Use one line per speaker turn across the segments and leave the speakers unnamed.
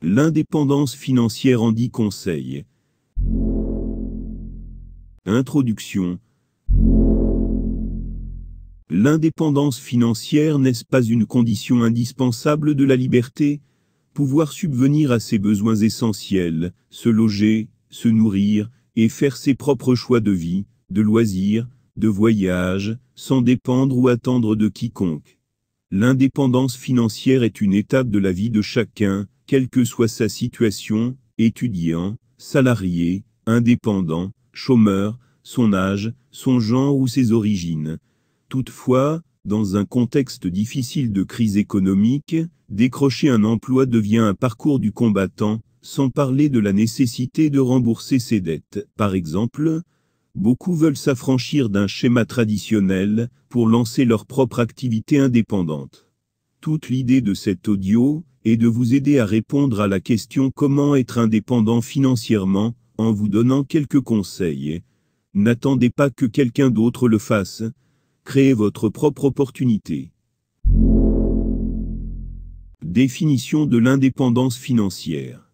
L'indépendance financière en 10 conseils. Introduction. L'indépendance financière n'est-ce pas une condition indispensable de la liberté? Pouvoir subvenir à ses besoins essentiels, se loger, se nourrir, et faire ses propres choix de vie, de loisirs, de voyage, sans dépendre ou attendre de quiconque. L'indépendance financière est une étape de la vie de chacun, quelle que soit sa situation, étudiant, salarié, indépendant, chômeur, son âge, son genre ou ses origines. Toutefois, dans un contexte difficile de crise économique, décrocher un emploi devient un parcours du combattant, sans parler de la nécessité de rembourser ses dettes. Par exemple, beaucoup veulent s'affranchir d'un schéma traditionnel pour lancer leur propre activité indépendante. Toute l'idée de cet audio est de vous aider à répondre à la question comment être indépendant financièrement, en vous donnant quelques conseils. N'attendez pas que quelqu'un d'autre le fasse. Créez votre propre opportunité. Définition de l'indépendance financière.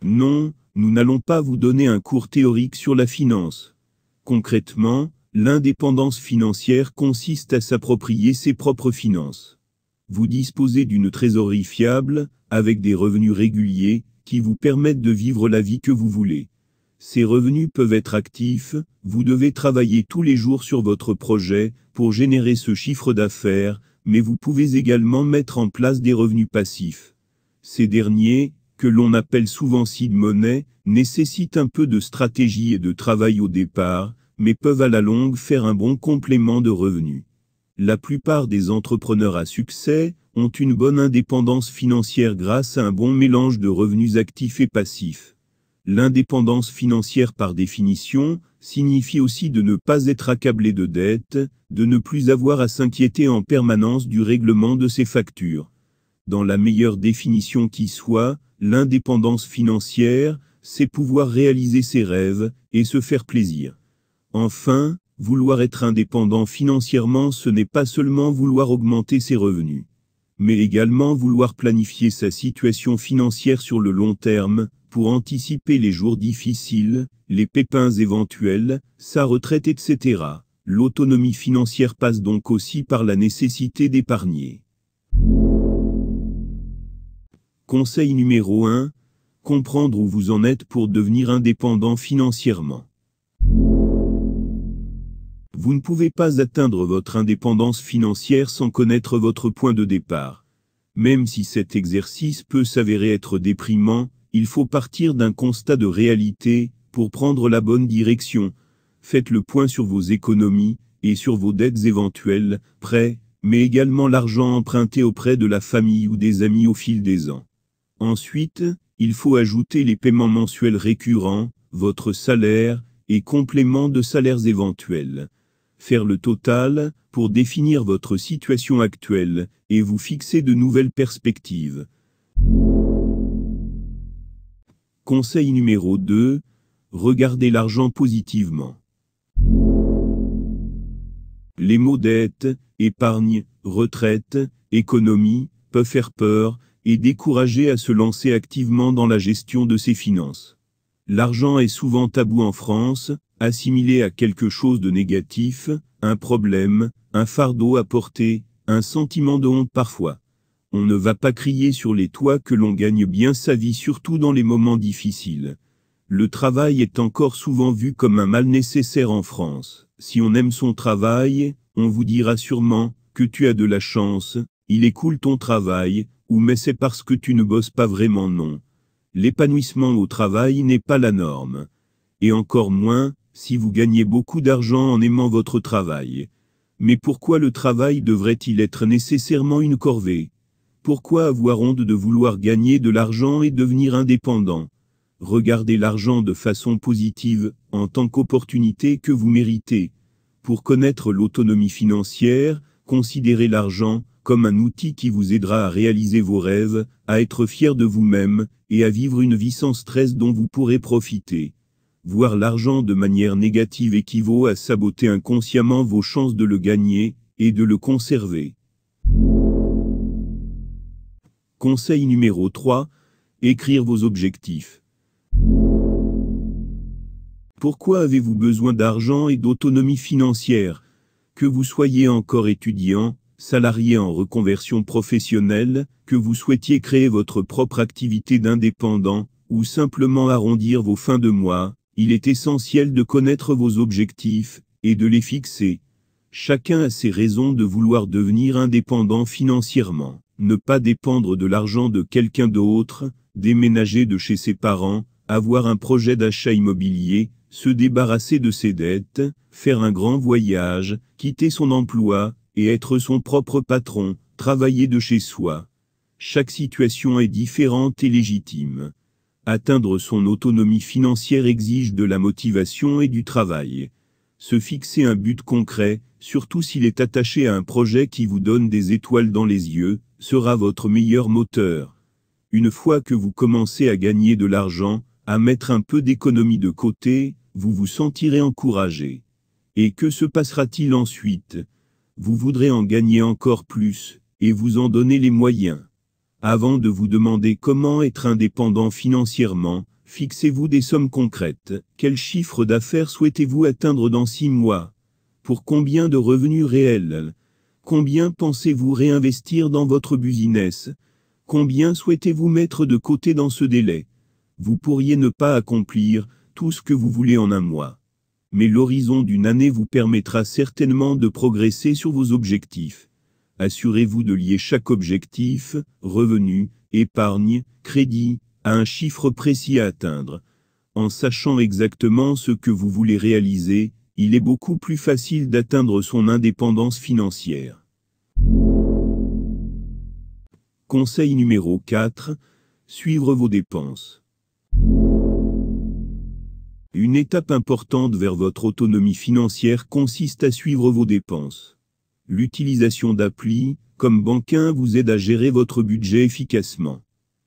Non, nous n'allons pas vous donner un cours théorique sur la finance. Concrètement, l'indépendance financière consiste à s'approprier ses propres finances. Vous disposez d'une trésorerie fiable, avec des revenus réguliers, qui vous permettent de vivre la vie que vous voulez. Ces revenus peuvent être actifs, vous devez travailler tous les jours sur votre projet pour générer ce chiffre d'affaires, mais vous pouvez également mettre en place des revenus passifs. Ces derniers, que l'on appelle souvent seed money, nécessitent un peu de stratégie et de travail au départ, mais peuvent à la longue faire un bon complément de revenus. La plupart des entrepreneurs à succès ont une bonne indépendance financière grâce à un bon mélange de revenus actifs et passifs. L'indépendance financière par définition signifie aussi de ne pas être accablé de dettes, de ne plus avoir à s'inquiéter en permanence du règlement de ses factures. Dans la meilleure définition qui soit, l'indépendance financière, c'est pouvoir réaliser ses rêves et se faire plaisir. Enfin, vouloir être indépendant financièrement, ce n'est pas seulement vouloir augmenter ses revenus, mais également vouloir planifier sa situation financière sur le long terme, pour anticiper les jours difficiles, les pépins éventuels, sa retraite, etc. L'autonomie financière passe donc aussi par la nécessité d'épargner. Conseil numéro 1. Comprendre où vous en êtes pour devenir indépendant financièrement. Vous ne pouvez pas atteindre votre indépendance financière sans connaître votre point de départ. Même si cet exercice peut s'avérer être déprimant, il faut partir d'un constat de réalité pour prendre la bonne direction. Faites le point sur vos économies et sur vos dettes éventuelles, prêts, mais également l'argent emprunté auprès de la famille ou des amis au fil des ans. Ensuite, il faut ajouter les paiements mensuels récurrents, votre salaire et compléments de salaires éventuels. Faire le total pour définir votre situation actuelle et vous fixer de nouvelles perspectives. Conseil numéro 2. Regardez l'argent positivement. Les mots dette, épargne, retraite, économie peuvent faire peur et décourager à se lancer activement dans la gestion de ses finances. L'argent est souvent tabou en France, assimilé à quelque chose de négatif, un problème, un fardeau à porter, un sentiment de honte parfois. On ne va pas crier sur les toits que l'on gagne bien sa vie, surtout dans les moments difficiles. Le travail est encore souvent vu comme un mal nécessaire en France. Si on aime son travail, on vous dira sûrement que tu as de la chance, il est cool ton travail, ou mais c'est parce que tu ne bosses pas vraiment. Non. L'épanouissement au travail n'est pas la norme. Et encore moins, si vous gagnez beaucoup d'argent en aimant votre travail. Mais pourquoi le travail devrait-il être nécessairement une corvée? Pourquoi avoir honte de vouloir gagner de l'argent et devenir indépendant? Regardez l'argent de façon positive, en tant qu'opportunité que vous méritez. Pour connaître l'autonomie financière, considérez l'argent comme un outil qui vous aidera à réaliser vos rêves, à être fier de vous-même, et à vivre une vie sans stress dont vous pourrez profiter. Voir l'argent de manière négative équivaut à saboter inconsciemment vos chances de le gagner, et de le conserver. Conseil numéro 3. Écrire vos objectifs. Pourquoi avez-vous besoin d'argent et d'autonomie financière? Que vous soyez encore étudiant, salarié en reconversion professionnelle, que vous souhaitiez créer votre propre activité d'indépendant, ou simplement arrondir vos fins de mois, il est essentiel de connaître vos objectifs, et de les fixer. Chacun a ses raisons de vouloir devenir indépendant financièrement, ne pas dépendre de l'argent de quelqu'un d'autre, déménager de chez ses parents, avoir un projet d'achat immobilier, se débarrasser de ses dettes, faire un grand voyage, quitter son emploi, et être son propre patron, travailler de chez soi. Chaque situation est différente et légitime. Atteindre son autonomie financière exige de la motivation et du travail. Se fixer un but concret, surtout s'il est attaché à un projet qui vous donne des étoiles dans les yeux, sera votre meilleur moteur. Une fois que vous commencez à gagner de l'argent, à mettre un peu d'économie de côté, vous vous sentirez encouragé. Et que se passera-t-il ensuite? Vous voudrez en gagner encore plus, et vous en donner les moyens. Avant de vous demander comment être indépendant financièrement, fixez-vous des sommes concrètes. Quel chiffre d'affaires souhaitez-vous atteindre dans 6 mois? Pour combien de revenus réels? Combien pensez-vous réinvestir dans votre business? Combien souhaitez-vous mettre de côté dans ce délai? Vous pourriez ne pas accomplir tout ce que vous voulez en un mois. Mais l'horizon d'une année vous permettra certainement de progresser sur vos objectifs. Assurez-vous de lier chaque objectif, revenu, épargne, crédit, à un chiffre précis à atteindre. En sachant exactement ce que vous voulez réaliser, il est beaucoup plus facile d'atteindre son indépendance financière. Conseil numéro 4. Suivre vos dépenses. Une étape importante vers votre autonomie financière consiste à suivre vos dépenses. L'utilisation d'applis, comme Bankin, vous aide à gérer votre budget efficacement.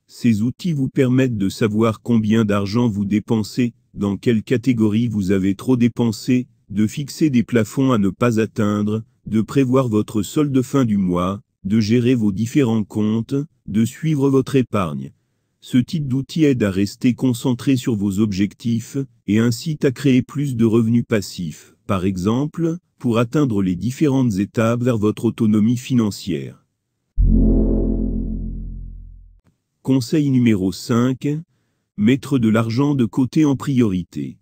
Ces outils vous permettent de savoir combien d'argent vous dépensez, dans quelle catégorie vous avez trop dépensé, de fixer des plafonds à ne pas atteindre, de prévoir votre solde fin du mois, de gérer vos différents comptes, de suivre votre épargne. Ce type d'outil aide à rester concentré sur vos objectifs, et incite à créer plus de revenus passifs, par exemple, pour atteindre les différentes étapes vers votre autonomie financière. Conseil numéro 5. Mettre de l'argent de côté en priorité.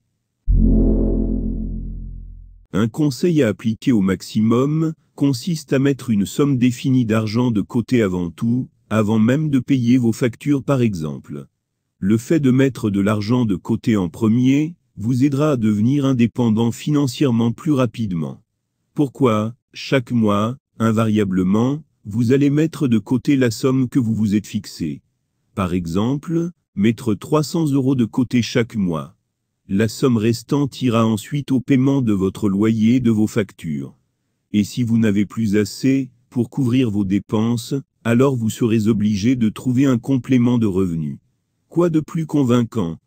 Un conseil à appliquer au maximum consiste à mettre une somme définie d'argent de côté avant tout, avant même de payer vos factures par exemple. Le fait de mettre de l'argent de côté en premier vous aidera à devenir indépendant financièrement plus rapidement. Pourquoi? Chaque mois, invariablement, vous allez mettre de côté la somme que vous vous êtes fixée. Par exemple, mettre 300 € de côté chaque mois. La somme restante ira ensuite au paiement de votre loyer et de vos factures. Et si vous n'avez plus assez pour couvrir vos dépenses, alors vous serez obligé de trouver un complément de revenus. Quoi de plus convaincant?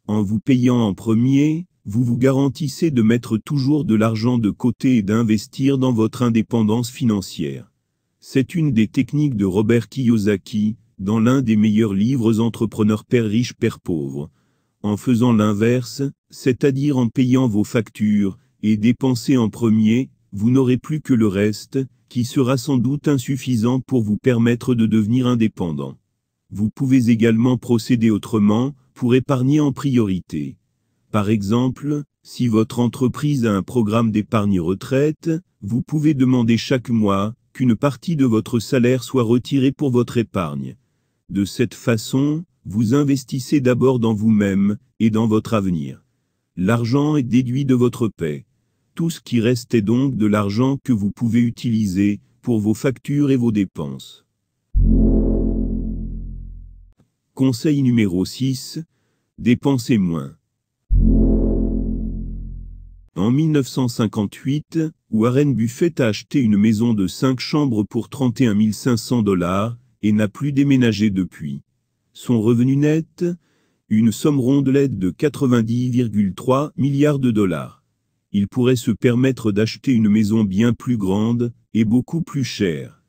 En vous payant en premier, vous vous garantissez de mettre toujours de l'argent de côté et d'investir dans votre indépendance financière. C'est une des techniques de Robert Kiyosaki, dans l'un des meilleurs livres Entrepreneur Père riche Père pauvre. En faisant l'inverse, c'est-à-dire en payant vos factures, et dépenser en premier, vous n'aurez plus que le reste, qui sera sans doute insuffisant pour vous permettre de devenir indépendant. Vous pouvez également procéder autrement, pour épargner en priorité. Par exemple, si votre entreprise a un programme d'épargne retraite, vous pouvez demander chaque mois qu'une partie de votre salaire soit retirée pour votre épargne. De cette façon, vous investissez d'abord dans vous-même et dans votre avenir. L'argent est déduit de votre paie. Tout ce qui reste est donc de l'argent que vous pouvez utiliser pour vos factures et vos dépenses. Conseil numéro 6. Dépensez moins. En 1958, Warren Buffett a acheté une maison de 5 chambres pour 31 500 $ et n'a plus déménagé depuis. Son revenu net, une somme rondelette de 90,3 milliards de dollars. Il pourrait se permettre d'acheter une maison bien plus grande et beaucoup plus chère.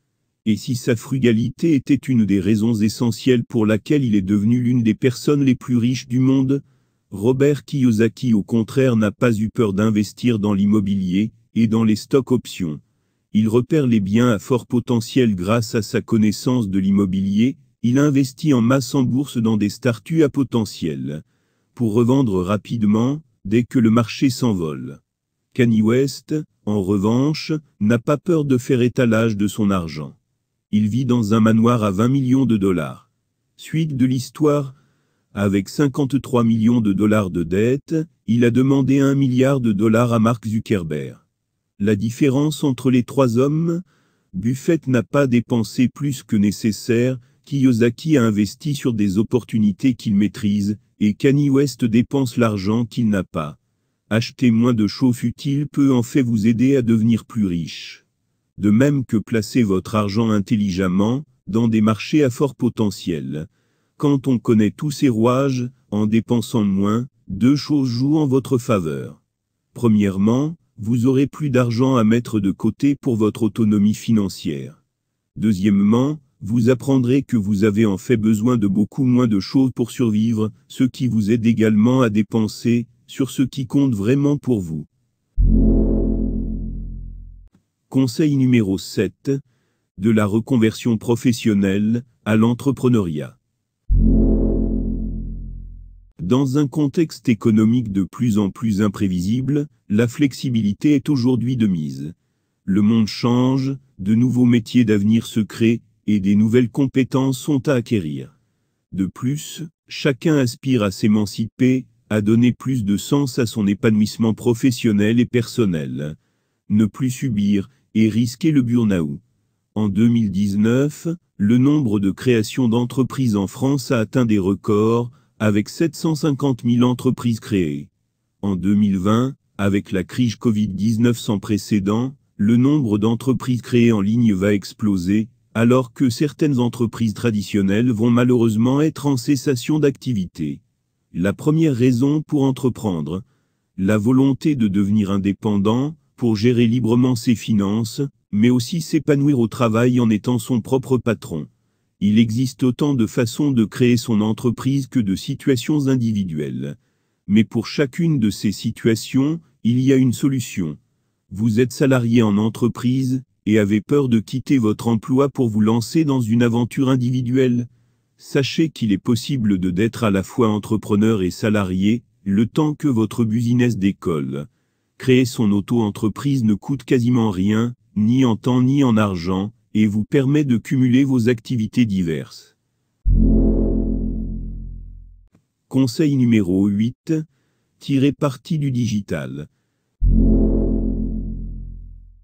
Et si sa frugalité était une des raisons essentielles pour laquelle il est devenu l'une des personnes les plus riches du monde, Robert Kiyosaki au contraire n'a pas eu peur d'investir dans l'immobilier et dans les stocks options. Il repère les biens à fort potentiel grâce à sa connaissance de l'immobilier, il investit en masse en bourse dans des startups à potentiel, pour revendre rapidement, dès que le marché s'envole. Kanye West, en revanche, n'a pas peur de faire étalage de son argent. Il vit dans un manoir à 20 millions de dollars. Suite de l'histoire, avec 53 millions de dollars de dette, il a demandé 1 milliard de dollars à Mark Zuckerberg. La différence entre les trois hommes, Buffett n'a pas dépensé plus que nécessaire, Kiyosaki a investi sur des opportunités qu'il maîtrise, et Kanye West dépense l'argent qu'il n'a pas. Acheter moins de choses futiles peut en fait vous aider à devenir plus riche. De même que placer votre argent intelligemment, dans des marchés à fort potentiel. Quand on connaît tous ces rouages, en dépensant moins, deux choses jouent en votre faveur. Premièrement, vous aurez plus d'argent à mettre de côté pour votre autonomie financière. Deuxièmement, vous apprendrez que vous avez en fait besoin de beaucoup moins de choses pour survivre, ce qui vous aide également à dépenser sur ce qui compte vraiment pour vous. Conseil numéro 7. De la reconversion professionnelle à l'entrepreneuriat. Dans un contexte économique de plus en plus imprévisible, la flexibilité est aujourd'hui de mise. Le monde change, de nouveaux métiers d'avenir se créent, et des nouvelles compétences sont à acquérir. De plus, chacun aspire à s'émanciper, à donner plus de sens à son épanouissement professionnel et personnel. Ne plus subir et risquer le burn-out. En 2019, le nombre de créations d'entreprises en France a atteint des records, avec 750 000 entreprises créées. En 2020, avec la crise Covid-19 sans précédent, le nombre d'entreprises créées en ligne va exploser, alors que certaines entreprises traditionnelles vont malheureusement être en cessation d'activité. La première raison pour entreprendre, la volonté de devenir indépendant, pour gérer librement ses finances, mais aussi s'épanouir au travail en étant son propre patron. Il existe autant de façons de créer son entreprise que de situations individuelles. Mais pour chacune de ces situations, il y a une solution. Vous êtes salarié en entreprise, et avez peur de quitter votre emploi pour vous lancer dans une aventure individuelle. Sachez qu'il est possible d'être à la fois entrepreneur et salarié, le temps que votre business décolle. Créer son auto-entreprise ne coûte quasiment rien, ni en temps ni en argent, et vous permet de cumuler vos activités diverses. Conseil numéro 8. Tirez parti du digital.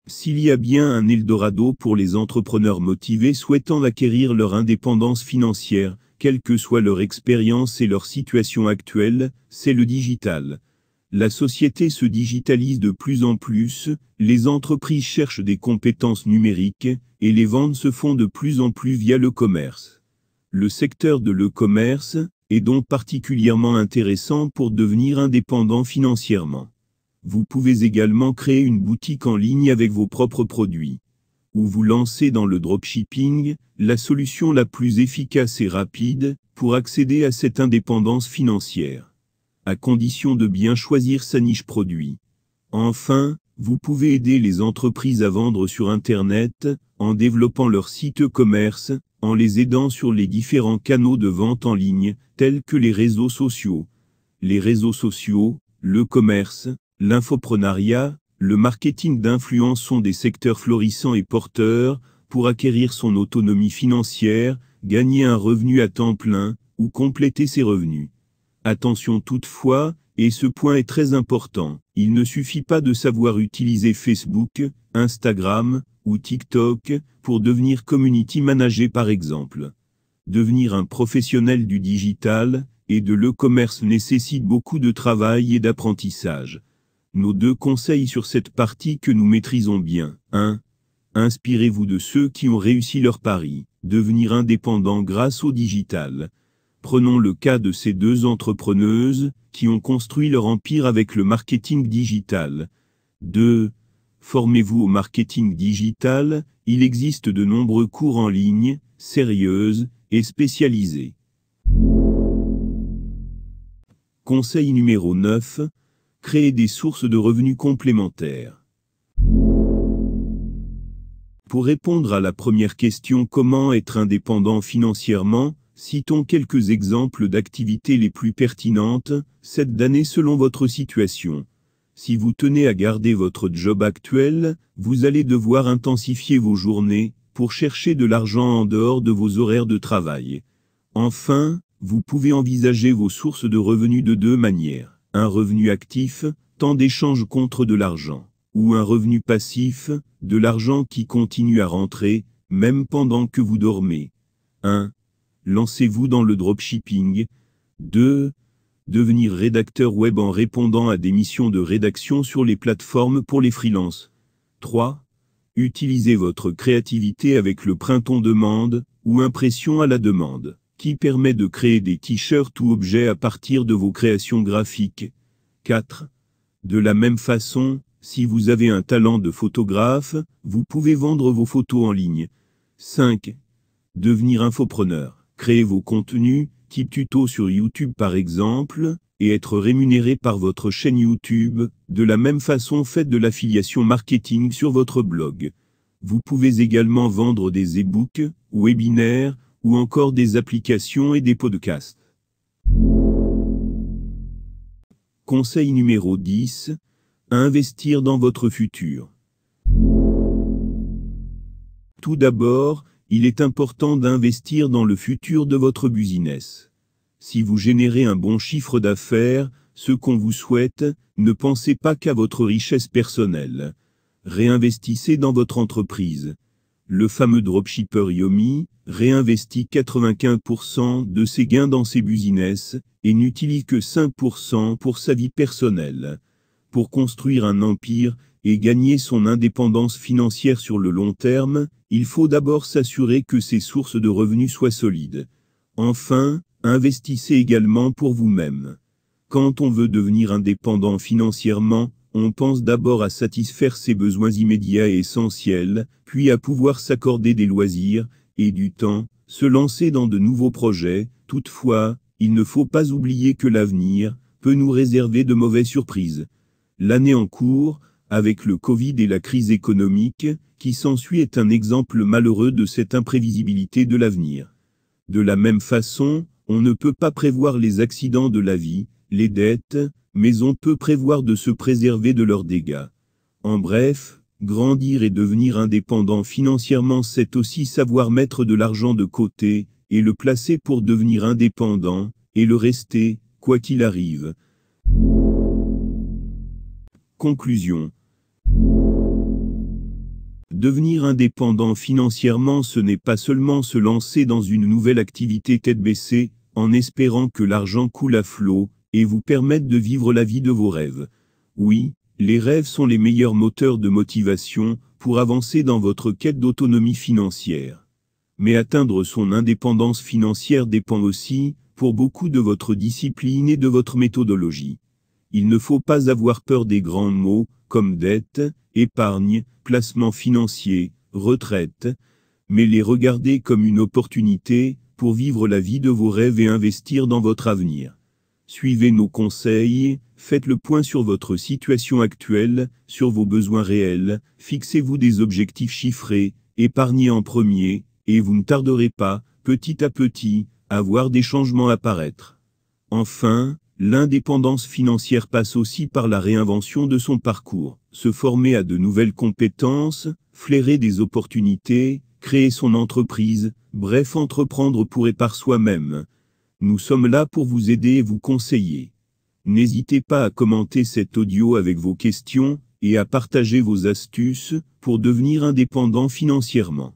S'il y a bien un Eldorado pour les entrepreneurs motivés souhaitant acquérir leur indépendance financière, quelle que soit leur expérience et leur situation actuelle, c'est le digital. La société se digitalise de plus en plus, les entreprises cherchent des compétences numériques, et les ventes se font de plus en plus via le commerce. Le secteur de l'e-commerce est donc particulièrement intéressant pour devenir indépendant financièrement. Vous pouvez également créer une boutique en ligne avec vos propres produits. Ou vous lancer dans le dropshipping, la solution la plus efficace et rapide pour accéder à cette indépendance financière. À condition de bien choisir sa niche produit. Enfin, vous pouvez aider les entreprises à vendre sur Internet, en développant leur site e-commerce, en les aidant sur les différents canaux de vente en ligne, tels que les réseaux sociaux. Les réseaux sociaux, le commerce, l'infoprenariat, le marketing d'influence sont des secteurs florissants et porteurs, pour acquérir son autonomie financière, gagner un revenu à temps plein, ou compléter ses revenus. Attention toutefois, et ce point est très important, il ne suffit pas de savoir utiliser Facebook, Instagram, ou TikTok, pour devenir community manager par exemple. Devenir un professionnel du digital, et de l'e-commerce nécessite beaucoup de travail et d'apprentissage. Nos deux conseils sur cette partie que nous maîtrisons bien. 1. Inspirez-vous de ceux qui ont réussi leur pari, devenir indépendant grâce au digital. Prenons le cas de ces deux entrepreneuses, qui ont construit leur empire avec le marketing digital. 2. Formez-vous au marketing digital, il existe de nombreux cours en ligne, sérieux et spécialisés. Conseil numéro 9. Créer des sources de revenus complémentaires. Pour répondre à la première question, comment être indépendant financièrement, citons quelques exemples d'activités les plus pertinentes, cette année selon votre situation. Si vous tenez à garder votre job actuel, vous allez devoir intensifier vos journées, pour chercher de l'argent en dehors de vos horaires de travail. Enfin, vous pouvez envisager vos sources de revenus de deux manières. Un revenu actif, tant d'échanges contre de l'argent, ou un revenu passif, de l'argent qui continue à rentrer, même pendant que vous dormez. 1. Lancez-vous dans le dropshipping. 2. Devenir rédacteur web en répondant à des missions de rédaction sur les plateformes pour les freelances. 3. Utilisez votre créativité avec le print-on-demande, ou impression à la demande, qui permet de créer des t-shirts ou objets à partir de vos créations graphiques. 4. De la même façon, si vous avez un talent de photographe, vous pouvez vendre vos photos en ligne. 5. Devenir infopreneur. Créer vos contenus, type tuto sur YouTube par exemple, et être rémunéré par votre chaîne YouTube. De la même façon, faites de l'affiliation marketing sur votre blog. Vous pouvez également vendre des e-books, webinaires, ou encore des applications et des podcasts. Conseil numéro 10. Investir dans votre futur. Tout d'abord, il est important d'investir dans le futur de votre business. Si vous générez un bon chiffre d'affaires, ce qu'on vous souhaite, ne pensez pas qu'à votre richesse personnelle. Réinvestissez dans votre entreprise. Le fameux dropshipper Yomi réinvestit 95% de ses gains dans ses business et n'utilise que 5% pour sa vie personnelle. Pour construire un empire et gagner son indépendance financière sur le long terme, il faut d'abord s'assurer que ses sources de revenus soient solides. Enfin, investissez également pour vous-même. Quand on veut devenir indépendant financièrement, on pense d'abord à satisfaire ses besoins immédiats et essentiels, puis à pouvoir s'accorder des loisirs et du temps, se lancer dans de nouveaux projets. Toutefois, il ne faut pas oublier que l'avenir peut nous réserver de mauvaises surprises. L'année en cours, avec le Covid et la crise économique qui s'ensuit, est un exemple malheureux de cette imprévisibilité de l'avenir. De la même façon, on ne peut pas prévoir les accidents de la vie, les dettes, mais on peut prévoir de se préserver de leurs dégâts. En bref, grandir et devenir indépendant financièrement, c'est aussi savoir mettre de l'argent de côté et le placer pour devenir indépendant et le rester, quoi qu'il arrive. Conclusion. Devenir indépendant financièrement, ce n'est pas seulement se lancer dans une nouvelle activité tête baissée, en espérant que l'argent coule à flot, et vous permette de vivre la vie de vos rêves. Oui, les rêves sont les meilleurs moteurs de motivation pour avancer dans votre quête d'autonomie financière. Mais atteindre son indépendance financière dépend aussi, pour beaucoup, de votre discipline et de votre méthodologie. Il ne faut pas avoir peur des grands mots, comme dette, épargne, placement financier, retraite, mais les regarder comme une opportunité pour vivre la vie de vos rêves et investir dans votre avenir. Suivez nos conseils, faites le point sur votre situation actuelle, sur vos besoins réels, fixez-vous des objectifs chiffrés, épargnez en premier, et vous ne tarderez pas, petit à petit, à voir des changements apparaître. Enfin, l'indépendance financière passe aussi par la réinvention de son parcours, se former à de nouvelles compétences, flairer des opportunités, créer son entreprise, bref, entreprendre pour et par soi-même. Nous sommes là pour vous aider et vous conseiller. N'hésitez pas à commenter cet audio avec vos questions et à partager vos astuces pour devenir indépendant financièrement.